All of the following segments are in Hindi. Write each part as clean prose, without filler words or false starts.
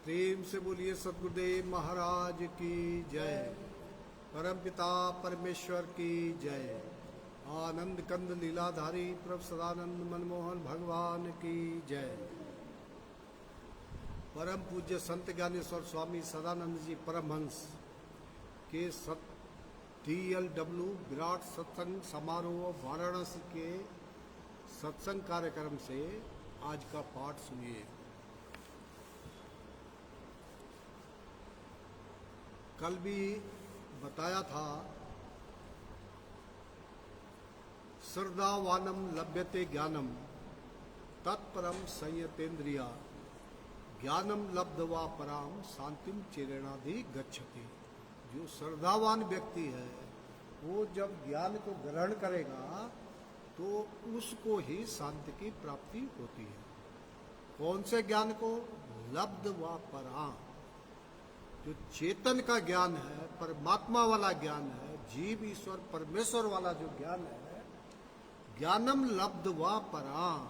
प्रेम से बोलिए सदगुरुदेव महाराज की जय। परम पिता परमेश्वर की जय। आनंद कंद लीलाधारी प्रभु सदानंद मनमोहन भगवान की जय। परम पूज्य संत ज्ञानेश्वर स्वामी सदानंद जी परमहंस के DLW विराट सत्संग समारोह वाराणसी के सत्संग कार्यक्रम से आज का पाठ सुनिए। कल भी बताया था, श्रद्धावानम लभ्यते ज्ञानम तत्परम संयतेन्द्रिया ज्ञानम लब्धवा पराम शांतिम चिरेणाधि गच्छति। जो श्रद्धावान व्यक्ति है वो जब ज्ञान को ग्रहण करेगा तो उसको ही शांति की प्राप्ति होती है। कौन से ज्ञान को? लब्धवा पराम, जो चेतन का ज्ञान है, परमात्मा वाला ज्ञान है, जीव ईश्वर परमेश्वर वाला जो ज्ञान है, ज्ञानम लब्धवा पराम।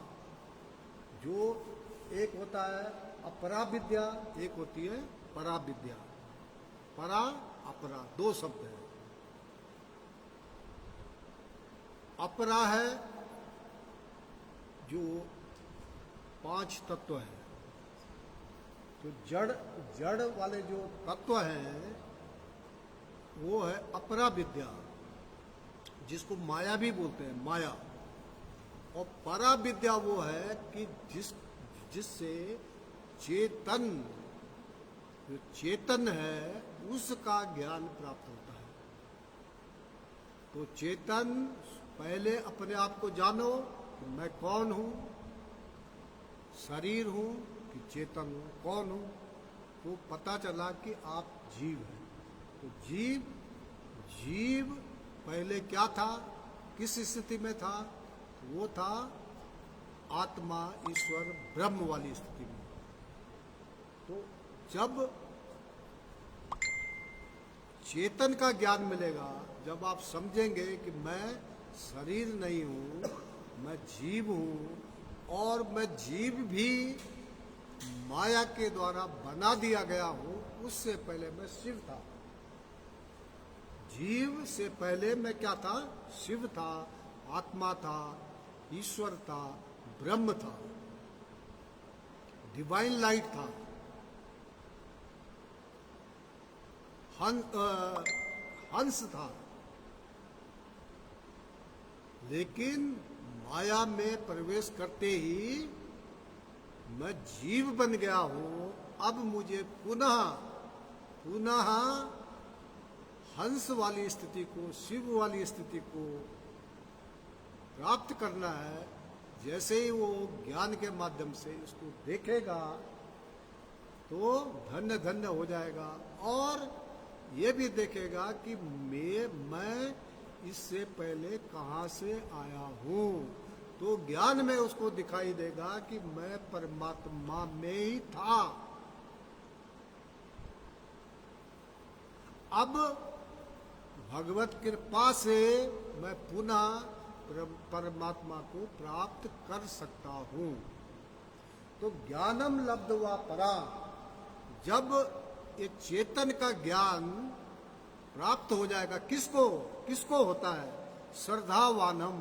जो एक होता है अपरा विद्या, एक होती है परा विद्या। परा अपरा दो शब्द है। अपरा है जो 5 तत्व है, तो जड़ वाले जो तत्व हैं वो है अपरा विद्या, जिसको माया भी बोलते हैं, माया। और परा विद्या वो है कि जिससे चेतन, जो चेतन है उसका ज्ञान प्राप्त होता है। तो चेतन पहले अपने आप को जानो कि मैं कौन हूं, शरीर हूं कि चेतन हूं, कौन हूं। तो पता चला कि आप जीव हैं। तो जीव पहले क्या था, किस स्थिति में था? वो था आत्मा ईश्वर ब्रह्म वाली स्थिति में। तो जब चेतन का ज्ञान मिलेगा, जब आप समझेंगे कि मैं शरीर नहीं हूं, मैं जीव हूं और मैं जीव भी माया के द्वारा बना दिया गया हूं। उससे पहले मैं शिव था। जीव से पहले मैं क्या था? शिव था, आत्मा था, ईश्वर था, ब्रह्म था, डिवाइन लाइट था, हंस था। लेकिन माया में प्रवेश करते ही मैं जीव बन गया हूं। अब मुझे पुनः हंस वाली स्थिति को, शिव वाली स्थिति को प्राप्त करना है। जैसे ही वो ज्ञान के माध्यम से इसको देखेगा तो धन्य धन्य हो जाएगा। और ये भी देखेगा कि मैं इससे पहले कहां से आया हूं। तो ज्ञान में उसको दिखाई देगा कि मैं परमात्मा में ही था। अब भगवत कृपा से मैं पुनः परमात्मा को प्राप्त कर सकता हूं। तो ज्ञानम लब्धवा परा, जब ये चेतन का ज्ञान प्राप्त हो जाएगा, किसको होता है? श्रद्धावानम,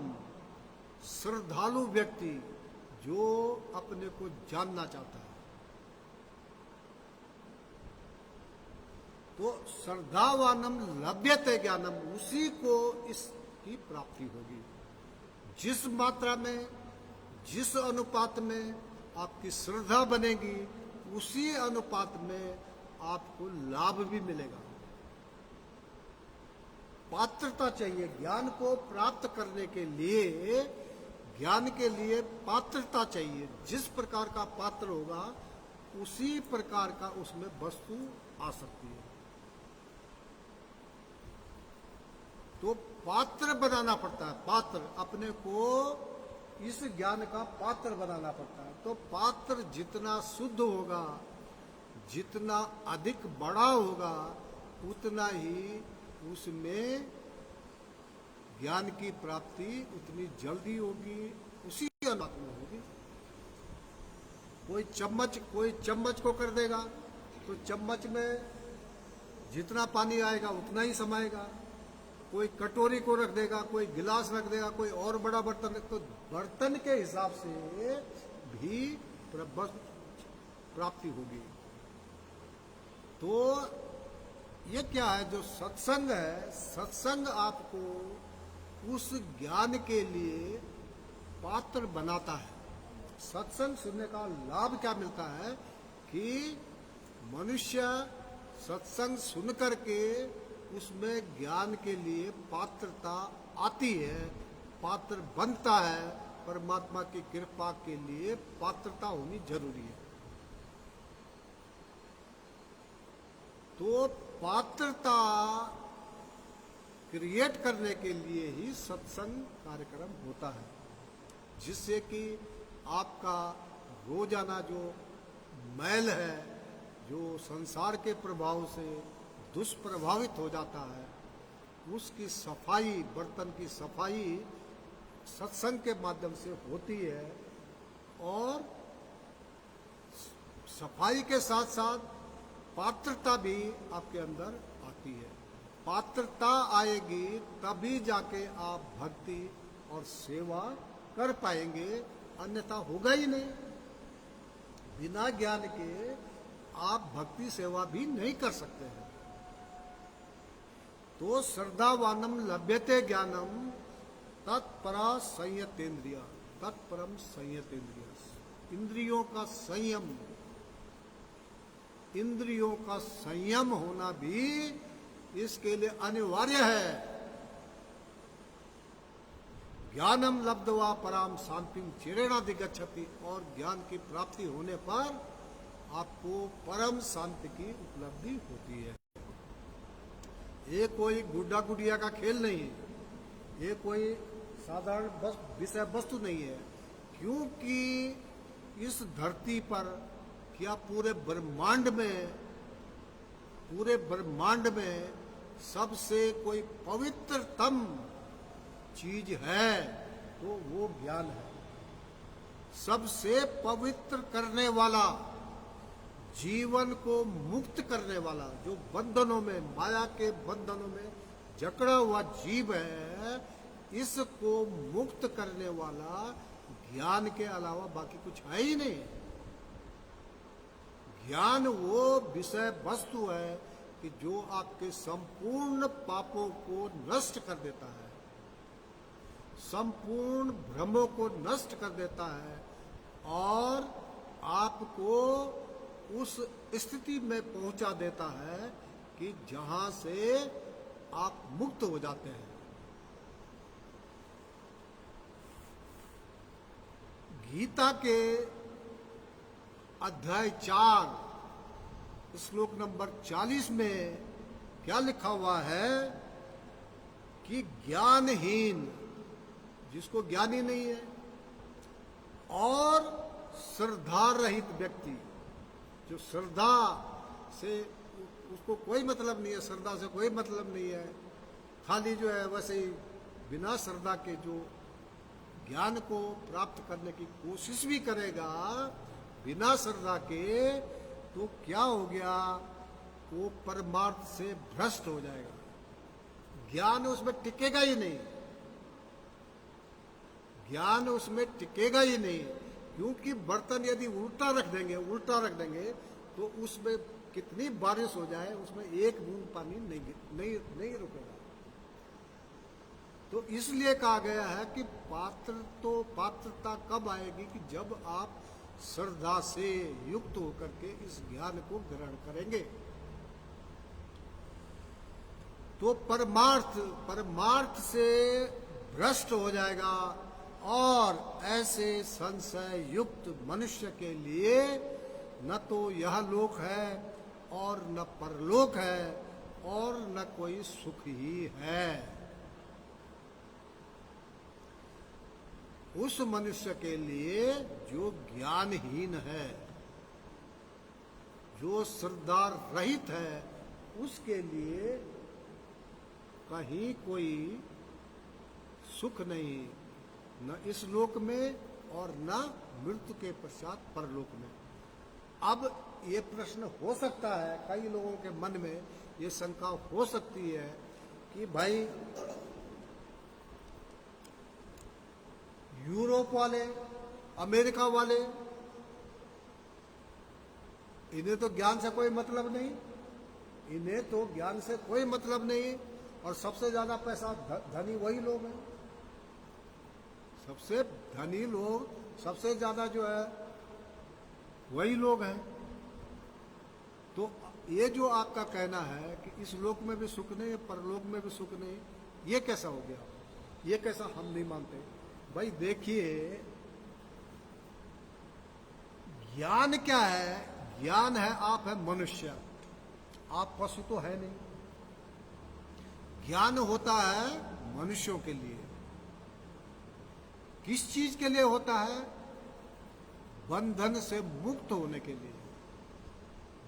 श्रद्धालु व्यक्ति जो अपने को जानना चाहता है। तो श्रद्धावानम लभ्यते ज्ञानम, उसी को इसकी प्राप्ति होगी। जिस मात्रा में, जिस अनुपात में आपकी श्रद्धा बनेगी, उसी अनुपात में आपको लाभ भी मिलेगा। पात्रता चाहिए ज्ञान को प्राप्त करने के लिए। ज्ञान के लिए पात्रता चाहिए। जिस प्रकार का पात्र होगा उसी प्रकार का उसमें वस्तु आ सकती है। तो पात्र बनाना पड़ता है। पात्र, अपने को इस ज्ञान का पात्र बनाना पड़ता है। तो पात्र जितना शुद्ध होगा, जितना अधिक बड़ा होगा, उतना ही उसमें ज्ञान की प्राप्ति उतनी जल्दी होगी, उसी अनुपात में होगी। कोई चम्मच को कर देगा तो चम्मच में जितना पानी आएगा उतना ही समाएगा। कोई कटोरी को रख देगा, कोई गिलास रख देगा, कोई और बड़ा बर्तन, तो बर्तन के हिसाब से भी प्राप्ति होगी। तो ये क्या है, जो सत्संग है, सत्संग आपको उस ज्ञान के लिए पात्र बनाता है। सत्संग सुनने का लाभ क्या मिलता है कि मनुष्य सत्संग सुन करके उसमें ज्ञान के लिए पात्रता आती है, पात्र बनता है। परमात्मा की कृपा के लिए पात्रता होनी जरूरी है। तो पात्रता क्रिएट करने के लिए ही सत्संग कार्यक्रम होता है, जिससे कि आपका रोजाना जो मैल है, जो संसार के प्रभाव से दुष्प्रभावित हो जाता है, उसकी सफाई, बर्तन की सफाई सत्संग के माध्यम से होती है। और सफाई के साथ साथ पात्रता भी आपके अंदर आती है। पात्रता आएगी तभी जाके आप भक्ति और सेवा कर पाएंगे, अन्यथा होगा ही नहीं। बिना ज्ञान के आप भक्ति सेवा भी नहीं कर सकते हैं। तो श्रद्धावानम लभ्यते ज्ञानम तत्परा संयतेन्द्रिया, तत्परम संयतेन्द्रिया। इंद्रियों का संयम, इंद्रियों का संयम होना भी इसके लिए अनिवार्य है। ज्ञानम लब्धवा पराम शांतिम चिरेणाधिगच्छति, और ज्ञान की प्राप्ति होने पर आपको परम शांति की उपलब्धि होती है। ये कोई गुड्डा गुड़िया का खेल नहीं है, ये कोई साधारण बस विषय वस्तु नहीं है। क्योंकि इस धरती पर क्या पूरे ब्रह्मांड में सबसे कोई पवित्रतम चीज है तो वो ज्ञान है। सबसे पवित्र करने वाला, जीवन को मुक्त करने वाला, जो बंधनों में, माया के बंधनों में जकड़ा हुआ जीव है, इसको मुक्त करने वाला ज्ञान के अलावा बाकी कुछ है ही नहीं। ज्ञान वो विषय वस्तु है कि जो आपके संपूर्ण पापों को नष्ट कर देता है, संपूर्ण भ्रमों को नष्ट कर देता है, और आपको उस स्थिति में पहुंचा देता है कि जहां से आप मुक्त हो जाते हैं। गीता के अध्याय 4 श्लोक नंबर 40 में क्या लिखा हुआ है कि ज्ञानहीन, जिसको ज्ञान ही नहीं है, और श्रद्धा रहित व्यक्ति, जो श्रद्धा से उसको कोई मतलब नहीं है, श्रद्धा से कोई मतलब नहीं है, खाली जो है वैसे ही बिना श्रद्धा के जो ज्ञान को प्राप्त करने की कोशिश भी करेगा बिना श्रद्धा के, तो क्या हो गया, वो परमार्थ से भ्रष्ट हो जाएगा। ज्ञान उसमें टिकेगा ही नहीं, ज्ञान उसमें टिकेगा ही नहीं। क्योंकि बर्तन यदि उल्टा रख देंगे तो उसमें कितनी बारिश हो जाए उसमें एक बूंद पानी नहीं रुकेगा। तो इसलिए कहा गया है कि पात्रता कब आएगी कि जब आप श्रद्धा से युक्त होकर के इस ज्ञान को ग्रहण करेंगे। तो परमार्थ से भ्रष्ट हो जाएगा, और ऐसे संशय युक्त मनुष्य के लिए न तो यह लोक है और न परलोक है और न कोई सुख ही है। उस मनुष्य के लिए जो ज्ञानहीन है, जो श्रद्धा रहित है, उसके लिए कहीं कोई सुख नहीं, न इस लोक में और न मृत्यु के पश्चात परलोक में। अब ये प्रश्न हो सकता है, कई लोगों के मन में ये शंका हो सकती है कि भाई यूरोप वाले, अमेरिका वाले, इन्हें तो ज्ञान से कोई मतलब नहीं, इन्हें तो ज्ञान से कोई मतलब नहीं, और सबसे ज्यादा पैसा धनी वही लोग हैं, सबसे धनी लोग, सबसे ज्यादा जो है वही लोग हैं। तो ये जो आपका कहना है कि इस लोक में भी सुख नहीं, परलोक में भी सुख नहीं, ये कैसा हो गया? ये कैसा? हम नहीं मानते। भाई देखिए, ज्ञान क्या है? ज्ञान है, आप है मनुष्य, आप पशु तो है नहीं। ज्ञान होता है मनुष्यों के लिए। किस चीज के लिए होता है? बंधन से मुक्त होने के लिए,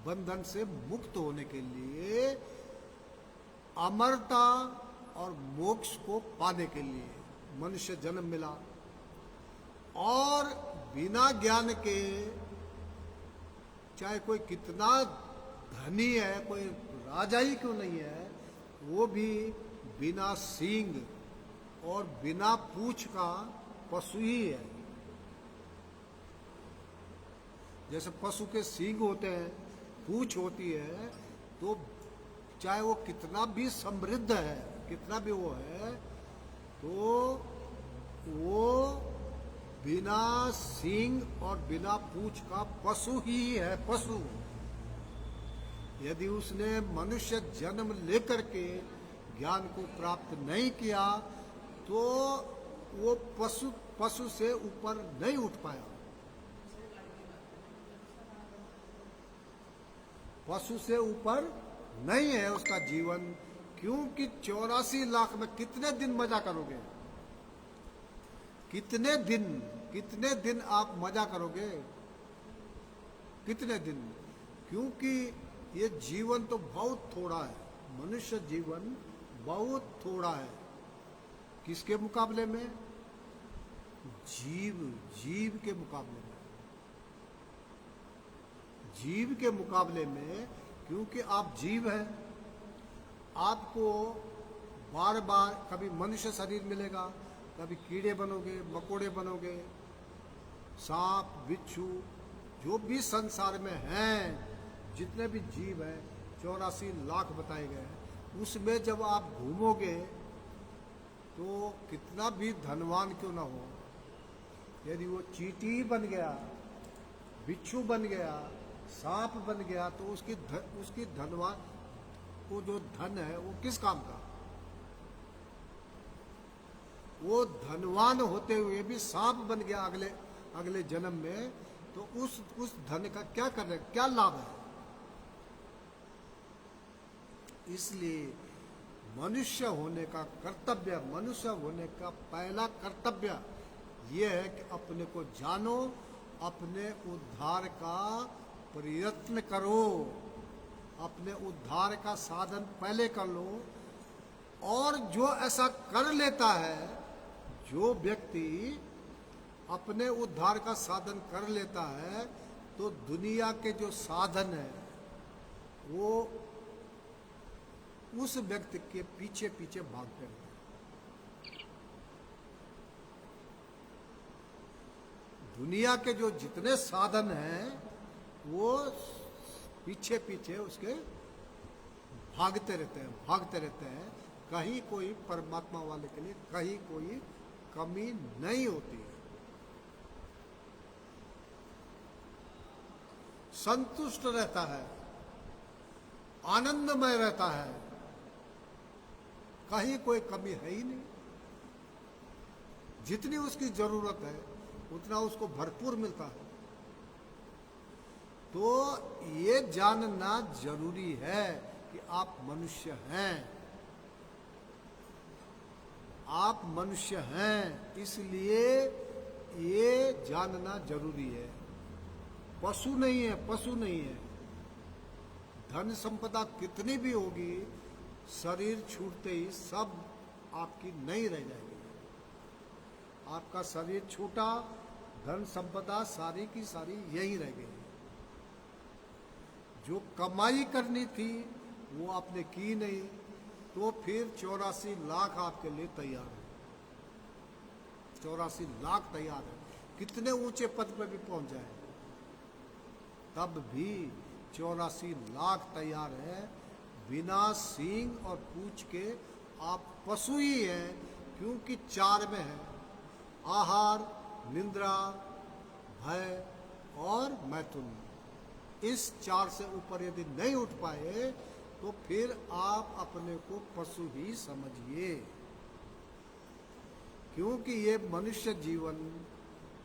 बंधन से मुक्त होने के लिए, अमरता और मोक्ष को पाने के लिए मनुष्य जन्म मिला। और बिना ज्ञान के, चाहे कोई कितना धनी है, कोई राजा ही क्यों नहीं है, वो भी बिना सींग और बिना पूंछ का पशु ही है। जैसे पशु के सींग होते हैं, पूंछ होती है, तो चाहे वो कितना भी समृद्ध है, कितना भी वो है, तो वो बिना सींग और बिना पूंछ का पशु ही है, पशु। यदि उसने मनुष्य जन्म लेकर के ज्ञान को प्राप्त नहीं किया, तो वो पशु से ऊपर नहीं उठ पाया। पशु से ऊपर नहीं है उसका जीवन, क्योंकि 84 लाख में कितने दिन मजा करोगे? कितने दिन आप मजा करोगे? कितने दिन? क्योंकि ये जीवन तो बहुत थोड़ा है, मनुष्य जीवन बहुत थोड़ा है। किसके मुकाबले में? जीव के मुकाबले में, जीव के मुकाबले में। क्योंकि आप जीव हैं, आपको बार बार कभी मनुष्य शरीर मिलेगा, कभी कीड़े बनोगे, मकोड़े बनोगे, सांप, बिच्छू, जो भी संसार में हैं, जितने भी जीव हैं, 84 लाख बताए गए हैं, उसमें जब आप घूमोगे तो कितना भी धनवान क्यों ना हो, यदि वो चींटी बन गया, बिच्छू बन गया, सांप बन गया, तो उसकी धनवान, वो जो धन है वो किस काम का? वो धनवान होते हुए भी सांप बन गया अगले जन्म में, तो उस धन का क्या करने, क्या लाभ है? इसलिए मनुष्य होने का कर्तव्य, मनुष्य होने का पहला कर्तव्य ये है कि अपने को जानो, अपने उद्धार का प्रयत्न करो, अपने उद्धार का साधन पहले कर लो। और जो ऐसा कर लेता है, जो व्यक्ति अपने उद्धार का साधन कर लेता है, तो दुनिया के जो साधन है वो उस व्यक्ति के पीछे पीछे भागते हैं। दुनिया के जो जितने साधन हैं वो पीछे पीछे उसके भागते रहते हैं। कहीं कोई परमात्मा वाले के लिए कहीं कोई कमी नहीं होती है। संतुष्ट रहता है, आनंदमय रहता है, कहीं कोई कमी है ही नहीं। जितनी उसकी जरूरत है उतना उसको भरपूर मिलता है। तो ये जानना जरूरी है कि आप मनुष्य हैं, आप मनुष्य हैं, इसलिए ये जानना जरूरी है। पशु नहीं है, पशु नहीं है। धन संपदा कितनी भी होगी, शरीर छूटते ही सब आपकी नहीं रह जाएगी। आपका शरीर छूटा, धन संपदा सारी की सारी यही रह गई। जो कमाई करनी थी वो आपने की नहीं, तो फिर 84 लाख आपके लिए तैयार है। 84 लाख तैयार है, कितने ऊंचे पद पे भी पहुंच जाए तब भी 84 लाख तैयार है। बिना सींग और पूंछ के आप पशु ही हैं, क्योंकि 4 में है आहार, निद्रा, भय और मैथुन। इस 4 से ऊपर यदि नहीं उठ पाए तो फिर आप अपने को पशु ही समझिए, क्योंकि ये मनुष्य जीवन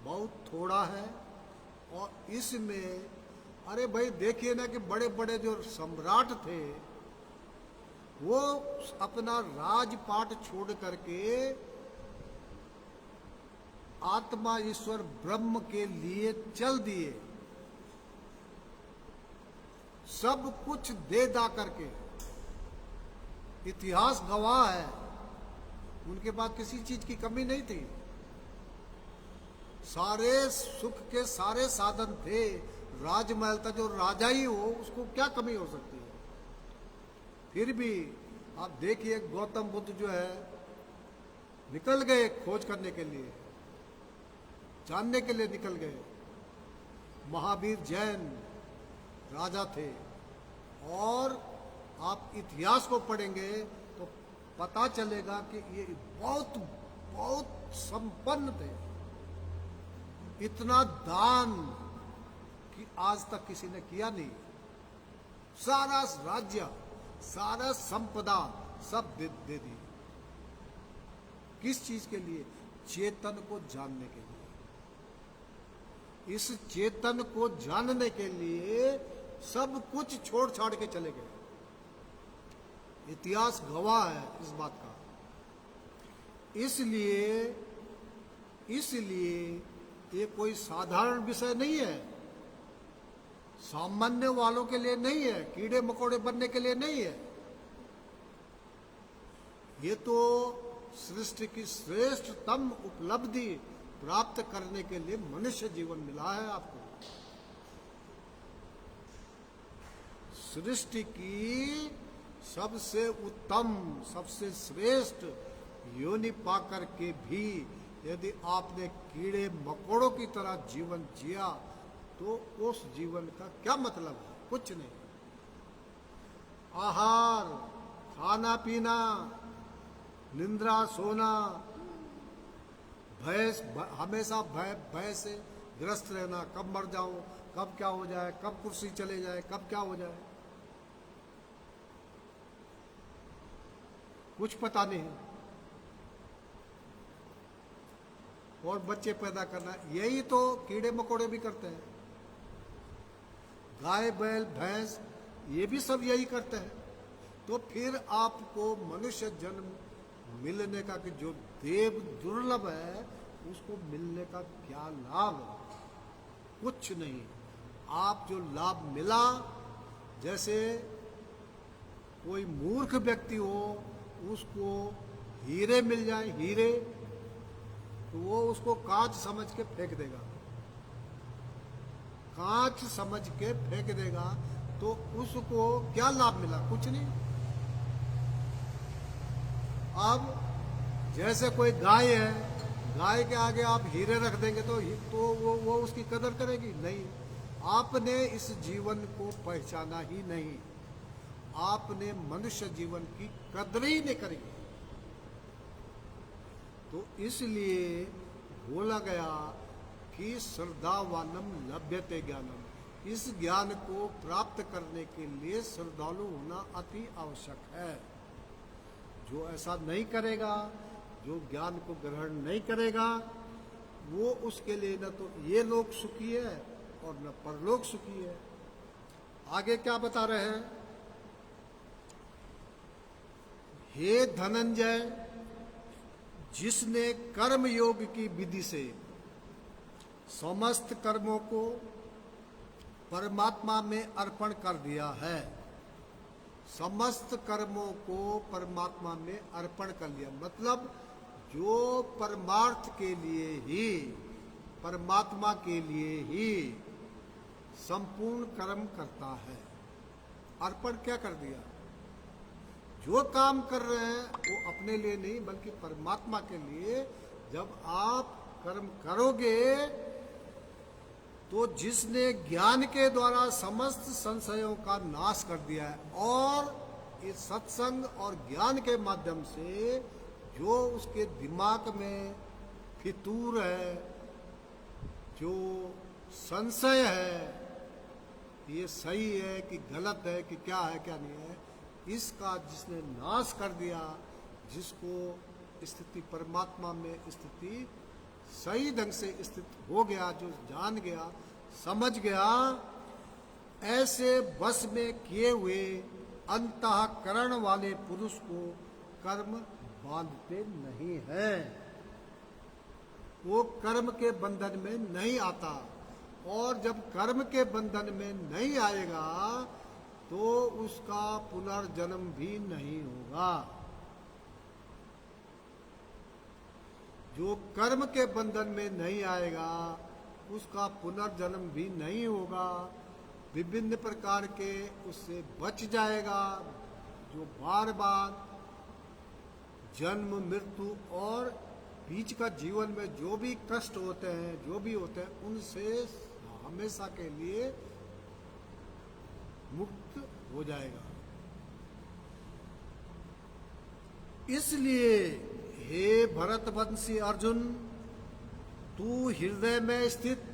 बहुत थोड़ा है। और इसमें अरे भाई देखिए ना कि बड़े बड़े जो सम्राट थे वो अपना राजपाट छोड़ करके आत्मा ईश्वर ब्रह्म के लिए चल दिए, सब कुछ दे दा करके। इतिहास गवाह है, उनके पास किसी चीज की कमी नहीं थी, सारे सुख के सारे साधन थे, राजमहल था, जो राजा ही हो उसको क्या कमी हो सकती है। फिर भी आप देखिए गौतम बुद्ध जो है निकल गए खोज करने के लिए, जानने के लिए निकल गए। महावीर जैन राजा थे, और आप इतिहास को पढ़ेंगे तो पता चलेगा कि ये बहुत बहुत संपन्न थे, इतना दान कि आज तक किसी ने किया नहीं। सारा राज्य, सारा संपदा सब दे दी। किस चीज के लिए? चेतन को जानने के लिए। इस चेतन को जानने के लिए सब कुछ छोड़ छाड़ के चले गए। इतिहास गवाह है इस बात का। इसलिए ये कोई साधारण विषय नहीं है, सामान्य वालों के लिए नहीं है, कीड़े मकोड़े बनने के लिए नहीं है। ये तो सृष्टि की श्रेष्ठतम उपलब्धि प्राप्त करने के लिए मनुष्य जीवन मिला है आपको। सृष्टि की सबसे उत्तम, सबसे श्रेष्ठ योनि पाकर के भी यदि आपने कीड़े मकोड़ों की तरह जीवन जिया तो उस जीवन का क्या मतलब है? कुछ नहीं। आहार, खाना पीना, निंद्रा, सोना, हमेशा भय से ग्रस्त रहना, कब मर जाऊं, कब क्या हो जाए, कब कुर्सी चले जाए, कब क्या हो जाए, कुछ पता नहीं। और बच्चे पैदा करना, यही तो कीड़े मकोड़े भी करते हैं। गाय, बैल, भैंस, ये भी सब यही करते हैं। तो फिर आपको मनुष्य जन्म मिलने का, कि जो देव दुर्लभ है उसको मिलने का क्या लाभ? कुछ नहीं। आप जो लाभ मिला, जैसे कोई मूर्ख व्यक्ति हो उसको हीरे मिल जाए, हीरे, तो वो उसको कांच समझ के फेंक देगा, कांच समझ के फेंक देगा, तो उसको क्या लाभ मिला? कुछ नहीं। अब जैसे कोई गाय है, गाय के आगे आप हीरे रख देंगे तो वो उसकी कदर करेगी? नहीं। आपने इस जीवन को पहचाना ही नहीं, आपने मनुष्य जीवन की कदर ही नहीं करी। तो इसलिए बोला गया कि श्रद्धावानम लभ्यते ज्ञानम। इस ज्ञान को प्राप्त करने के लिए श्रद्धालु होना अति आवश्यक है। जो ऐसा नहीं करेगा, जो ज्ञान को ग्रहण नहीं करेगा, वो उसके लिए न तो ये लोक सुखी है और न परलोक सुखी है। आगे क्या बता रहे हैं? हे धनंजय, जिसने कर्म योग की विधि से समस्त कर्मों को परमात्मा में अर्पण कर दिया है, समस्त कर्मों को परमात्मा में अर्पण कर लिया, मतलब जो परमार्थ के लिए ही, परमात्मा के लिए ही संपूर्ण कर्म करता है, अर्पण क्या कर दिया? जो काम कर रहे हैं वो अपने लिए नहीं बल्कि परमात्मा के लिए। जब आप कर्म करोगे तो जिसने ज्ञान के द्वारा समस्त संशयों का नाश कर दिया है, और इस सत्संग और ज्ञान के माध्यम से जो उसके दिमाग में फितूर है, जो संशय है, ये सही है कि गलत है कि क्या है क्या नहीं है, इसका जिसने नाश कर दिया, जिसको स्थिति परमात्मा में स्थिति सही ढंग से स्थित हो गया, जो जान गया समझ गया, ऐसे बस में किए हुए अंतःकरण वाले पुरुष को कर्म बांधते नहीं है। वो कर्म के बंधन में नहीं आता, और जब कर्म के बंधन में नहीं आएगा तो उसका पुनर्जन्म भी नहीं होगा। जो कर्म के बंधन में नहीं आएगा उसका पुनर्जन्म भी नहीं होगा, विभिन्न प्रकार के उससे बच जाएगा। जो बार बार जन्म मृत्यु और बीच का जीवन में जो भी कष्ट होते हैं, जो भी होते हैं, उनसे हमेशा के लिए मुक्त हो जाएगा। इसलिए हे भरतवंशी अर्जुन, तू हृदय में स्थित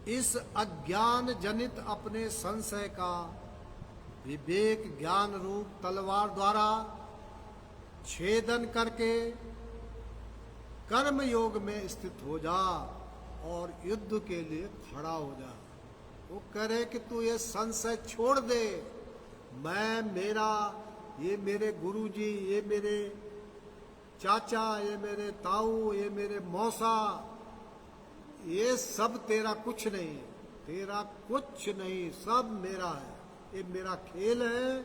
इस अज्ञान जनित अपने संशय का विवेक ज्ञान रूप तलवार द्वारा छेदन करके कर्म योग में स्थित हो जा और युद्ध के लिए खड़ा हो जा। वो कह रहे कि तू ये संशय छोड़ दे, मैं मेरा, ये मेरे गुरुजी, ये मेरे चाचा, ये मेरे ताऊ, ये मेरे मौसा, ये सब तेरा कुछ नहीं, तेरा कुछ नहीं, सब मेरा है, ये मेरा खेल है।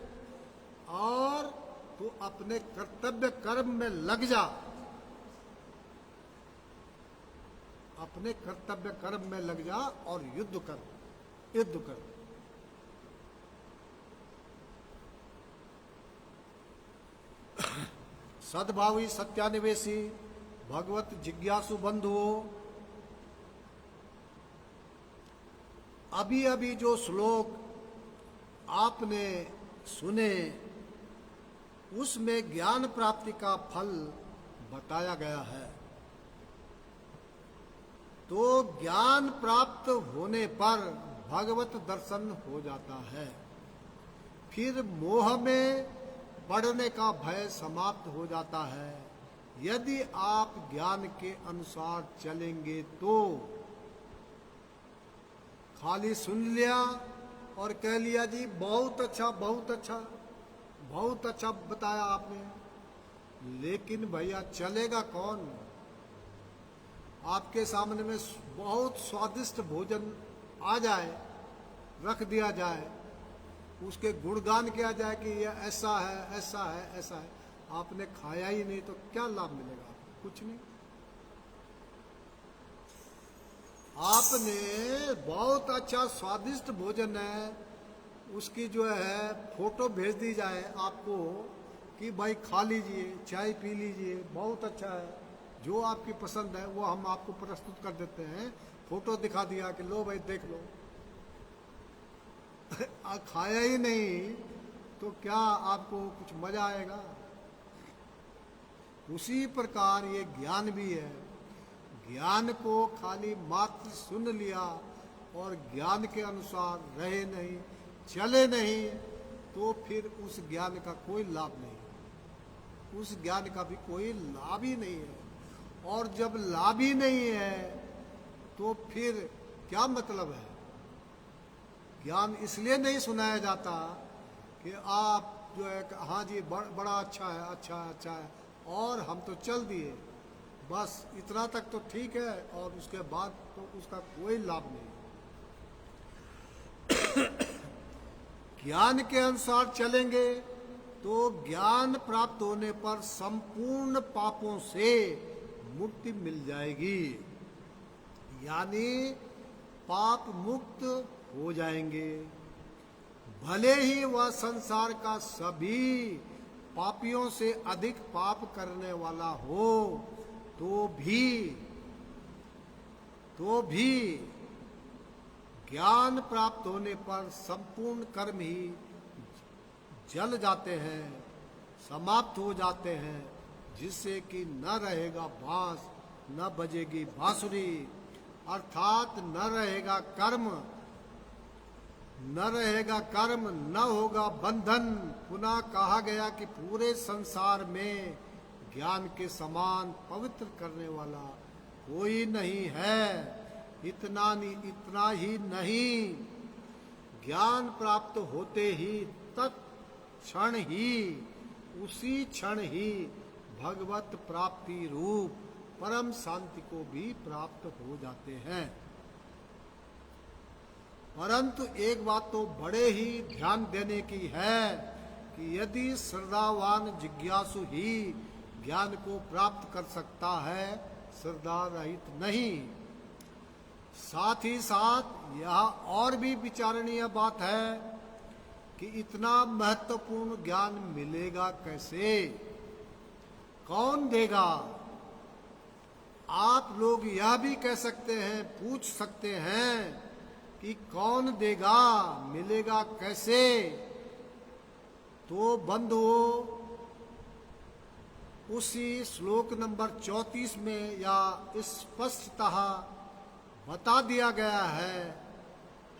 और तू अपने कर्तव्य कर्म में लग जा, अपने कर्तव्य कर्म में लग जा और युद्ध कर, युद्ध कर। सद्भावी सत्यानिवेशी भगवत जिज्ञासु बंधुओं, अभी अभी जो श्लोक आपने सुने उसमें ज्ञान प्राप्ति का फल बताया गया है। तो ज्ञान प्राप्त होने पर भगवत दर्शन हो जाता है, फिर मोह में पड़ने का भय समाप्त हो जाता है। यदि आप ज्ञान के अनुसार चलेंगे तो खाली सुन लिया और कह लिया जी बहुत अच्छा, बहुत अच्छा, बहुत अच्छा बताया आपने, लेकिन भैया चलेगा कौन? आपके सामने में बहुत स्वादिष्ट भोजन आ जाए, रख दिया जाए, उसके गुणगान किया जाए कि ये ऐसा है, ऐसा है, ऐसा है, आपने खाया ही नहीं तो क्या लाभ मिलेगा आपको? कुछ नहीं। आपने बहुत अच्छा स्वादिष्ट भोजन है, उसकी जो है फोटो भेज दी जाए आपको कि भाई खा लीजिए, चाय पी लीजिए, बहुत अच्छा है, जो आपकी पसंद है वो हम आपको प्रस्तुत कर देते हैं। फोटो दिखा दिया कि लो भाई देख लो, खाया ही नहीं तो क्या आपको कुछ मजा आएगा? उसी प्रकार ये ज्ञान भी है। ज्ञान को खाली मात्र सुन लिया और ज्ञान के अनुसार रहे नहीं, चले नहीं, तो फिर उस ज्ञान का कोई लाभ नहीं, उस ज्ञान का भी कोई लाभ ही नहीं है। और जब लाभ ही नहीं है तो फिर क्या मतलब है? ज्ञान इसलिए नहीं सुनाया जाता कि आप जो है हाँ जी बड़ा अच्छा है, अच्छा है, अच्छा है, और हम तो चल दिए, बस इतना तक तो ठीक है, और उसके बाद तो उसका कोई लाभ नहीं। ज्ञान के अनुसार चलेंगे तो ज्ञान प्राप्त होने पर संपूर्ण पापों से मुक्ति मिल जाएगी, यानी पाप मुक्त हो जाएंगे। भले ही वह संसार का सभी पापियों से अधिक पाप करने वाला हो, तो भी ज्ञान प्राप्त होने पर संपूर्ण कर्म ही जल जाते हैं, समाप्त हो जाते हैं, जिससे कि न रहेगा बांस, न बजेगी बांसुरी, अर्थात न रहेगा कर्म, न होगा बंधन। पुनः कहा गया कि पूरे संसार में ज्ञान के समान पवित्र करने वाला कोई नहीं है। इतना ही नहीं, ज्ञान प्राप्त होते ही तत्क्षण ही, उसी क्षण ही भगवत प्राप्ति रूप परम शांति को भी प्राप्त हो जाते हैं। परंतु एक बात तो बड़े ही ध्यान देने की है कि यदि श्रद्धावान जिज्ञासु ही ज्ञान को प्राप्त कर सकता है, श्रद्धा रहित नहीं। साथ ही साथ यह और भी विचारणीय बात है कि इतना महत्वपूर्ण ज्ञान मिलेगा कैसे, कौन देगा? आप लोग यह भी कह सकते हैं, पूछ सकते हैं कि कौन देगा, मिलेगा कैसे? तो बंधुओं, उसी श्लोक नंबर 34 में या स्पष्टतः बता दिया गया है।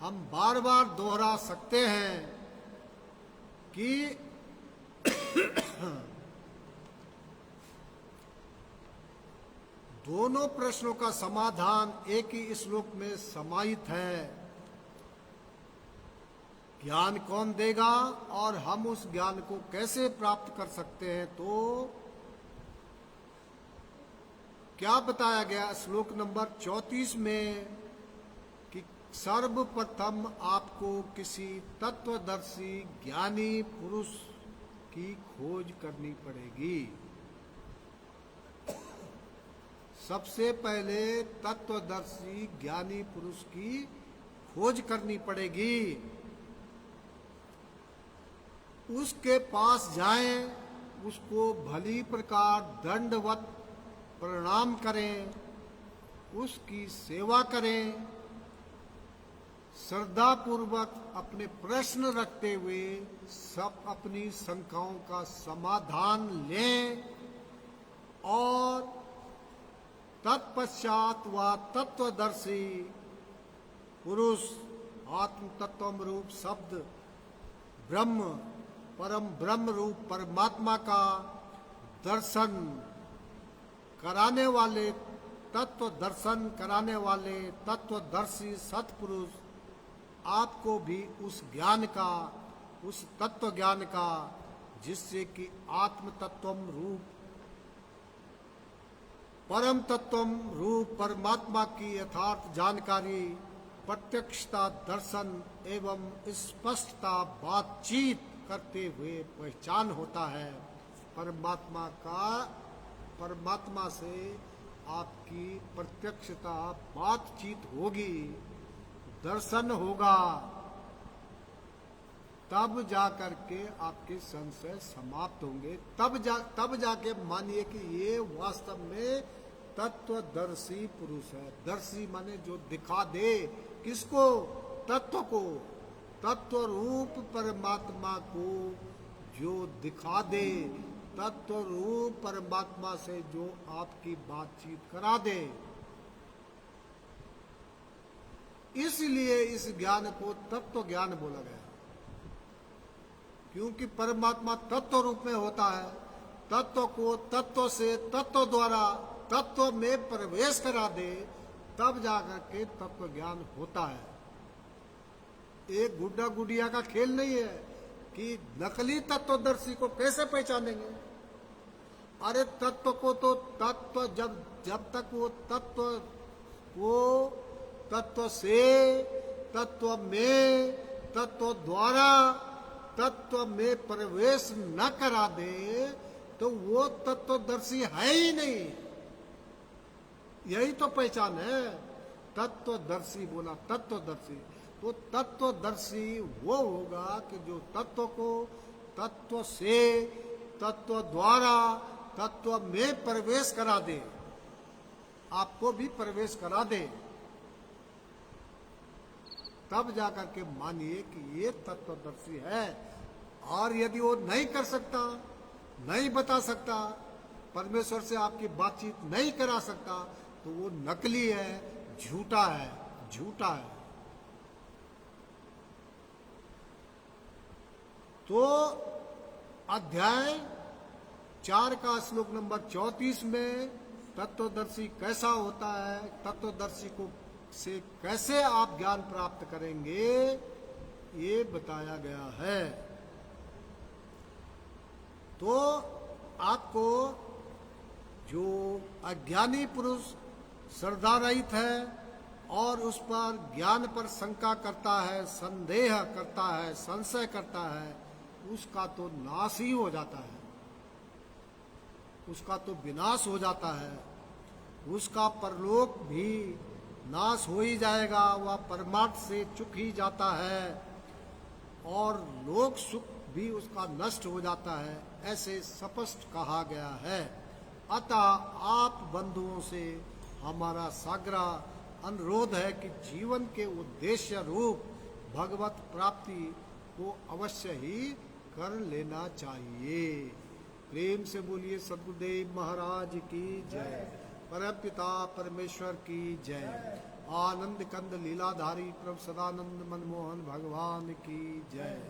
हम बार बार दोहरा सकते हैं कि दोनों प्रश्नों का समाधान एक ही श्लोक में समाहित है। ज्ञान कौन देगा और हम उस ज्ञान को कैसे प्राप्त कर सकते हैं? तो क्या बताया गया श्लोक नंबर 34 में कि सर्वप्रथम आपको किसी तत्वदर्शी ज्ञानी पुरुष की खोज करनी पड़ेगी। सबसे पहले तत्वदर्शी ज्ञानी पुरुष की खोज करनी पड़ेगी। उसके पास जाएं, उसको भली प्रकार दंडवत प्रणाम करें, उसकी सेवा करें, श्रद्धा पूर्वक अपने प्रश्न रखते हुए सब अपनी शंकाओं का समाधान लें और तत्पश्चात वह तत्वदर्शी पुरुष आत्म तत्व रूप शब्द ब्रह्म, परम ब्रह्म रूप परमात्मा का दर्शन कराने वाले, तत्व दर्शन कराने वाले तत्वदर्शी सत्पुरुष आपको भी उस ज्ञान का, उस तत्व ज्ञान का, जिससे कि आत्म तत्वम रूप परम तत्वम रूप परमात्मा की यथार्थ जानकारी, प्रत्यक्षता दर्शन एवं स्पष्टता बातचीत करते हुए पहचान होता है। परमात्मा से आपकी प्रत्यक्षता बातचीत होगी, दर्शन होगा, तब जाकर के आपके संशय समाप्त होंगे। तब जाके मानिए कि ये वास्तव में तत्वदर्शी पुरुष है। दर्शी माने जो दिखा दे, किसको? तत्व को, तत्व रूप परमात्मा को जो दिखा दे, तत्व रूप परमात्मा से जो आपकी बातचीत करा दे। इसलिए इस ज्ञान को तत्व ज्ञान बोला गया, क्योंकि परमात्मा तत्व रूप में होता है। तत्व को तत्व से, तत्व द्वारा तत्व में प्रवेश करा दे, तब जाकर के तत्व ज्ञान होता है। एक गुड्डा गुड़िया का खेल नहीं है कि नकली तत्वदर्शी को कैसे पहचानेंगे। अरे तत्व को तो तत्व जब तक वो तत्व को तत्व से, तत्व में, तत्व द्वारा तत्व में प्रवेश न करा दे, तो वो तत्वदर्शी है ही नहीं। यही तो पहचान है, तत्वदर्शी बोला, तत्वदर्शी। तो तत्वदर्शी वो होगा कि जो तत्व को तत्व से, तत्व द्वारा, तत्व में प्रवेश करा दे, आपको भी प्रवेश करा दे, तब जाकर के मानिए कि ये तत्वदर्शी है। और यदि वो नहीं कर सकता, नहीं बता सकता, परमेश्वर से आपकी बातचीत नहीं करा सकता, तो वो नकली है, झूठा है, झूठा है। तो अध्याय 4 का श्लोक नंबर 34 में तत्वदर्शी कैसा होता है, तत्वदर्शी को से कैसे आप ज्ञान प्राप्त करेंगे, ये बताया गया है। तो आपको जो अज्ञानी पुरुष श्रद्धा रहित है और उस पर ज्ञान पर शंका करता है, संदेह करता है, संशय करता है, उसका तो नाश ही हो जाता है, उसका तो विनाश हो जाता है, उसका परलोक भी नाश हो ही जाएगा, वह परमार्थ से चूक ही जाता है और लोक सुख भी उसका नष्ट हो जाता है, ऐसे स्पष्ट कहा गया है। अतः आप बंधुओं से हमारा साग्रह अनुरोध है कि जीवन के उद्देश्य रूप भगवत प्राप्ति को अवश्य ही कर लेना चाहिए। प्रेम से बोलिए सद्गुरुदेव महाराज की जय, परमपिता परमेश्वर की जय, आनंद कंद लीलाधारी प्रभु सदानंद मनमोहन भगवान की जय।